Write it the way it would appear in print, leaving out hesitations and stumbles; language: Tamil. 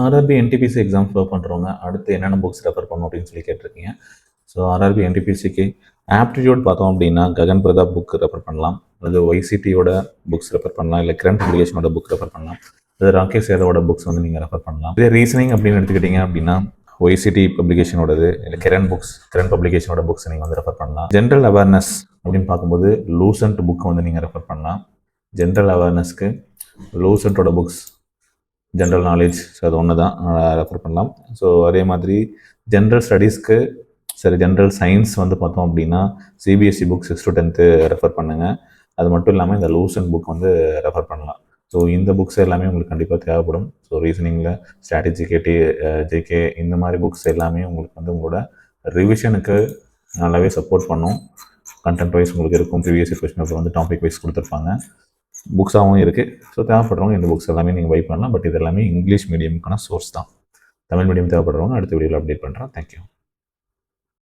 ஆர்ஆர்பி என்டிபிசி எக்ஸாம் ஃப்ளோ பண்ணுறவங்க அடுத்து என்னென்ன புக்ஸ் ரெஃபர் பண்ணணும் அப்படின்னு சொல்லி கேட்டிருக்கீங்க. ஸோ ஆர்ஆர்பி என்டிபிசிக்கு ஆப்டிடியூட் பார்த்தோம் அப்படின்னா ககன் பிரதாப் புக் ரெஃபர் பண்ணலாம், அல்லது ஒய்சிடியோட புக்ஸ் ரெஃபர் பண்ணலாம், இல்லை கிரண் பப்ளிகேஷனோட புக் ரெஃபர் பண்ணலாம், அது ராகேஷ் யாதவோட புக்ஸ் வந்து நீங்கள் ரெஃபர் பண்ணலாம். இதே ரீசனிங் அப்படின்னு எடுத்துக்கிட்டிங்க அப்படின்னா ஒய்சிடி பப்ளிகேஷனோடது இல்லை கிரண் பப்ளிகேஷனோட புக்ஸ் நீங்கள் வந்து ரெஃபர் பண்ணலாம். ஜென்ரல் அவேர்னஸ் அப்படின்னு பார்க்கும்போது லூசன்ட் புக் வந்து நீங்கள் ரெஃபர் பண்ணலாம். ஜென்ரல் அவேர்னஸ்க்கு லூசன்ட்டோட புக்ஸ் ஜென்ரல் நாலேஜ், ஸோ அது ஒன்று தான் ரெஃபர் பண்ணலாம். ஸோ அதே மாதிரி ஜென்ரல் ஸ்டடீஸ்க்கு ஜென்ரல் சயின்ஸ் வந்து பார்த்தோம் அப்படின்னா CBSE book 6th to 10th refer பண்ணுங்கள். அது மட்டும் இல்லாமல் இந்த லூசன் புக் வந்து ரெஃபர் பண்ணலாம். ஸோ இந்த புக்ஸ் எல்லாமே உங்களுக்கு கண்டிப்பாக தேவைப்படும். ஸோ ரீசனிங்கில் ஸ்ட்ராட்டஜிகேட்டி, ஜேகே இந்த மாதிரி புக்ஸ் எல்லாமே உங்களுக்கு வந்து உங்களோட ரிவிஷனுக்கு நல்லாவே சப்போர்ட் பண்ணும். கண்டென்ட் வைஸ் உங்களுக்கு இருக்கும், ப்ரீவியஸ் கொஸ்டின் பேப்பர் வந்து டாபிக் வைஸ் கொடுத்துருப்பாங்க, புக்ஸாகவும் இருக்குது. ஸோ தேவைப்படுறவங்க இந்த புக்ஸ் எல்லாமே நீங்கள் பை பண்ணலாம். பட் இது எல்லாமே இங்கிலீஷ் மீடியமுக்கான சோர்ஸ் தான். தமிழ் மீடியம் தேவைப்படுறவங்க அடுத்த வீடியோவில் அப்டேட் பண்ணுறேன். தேங்க்யூ.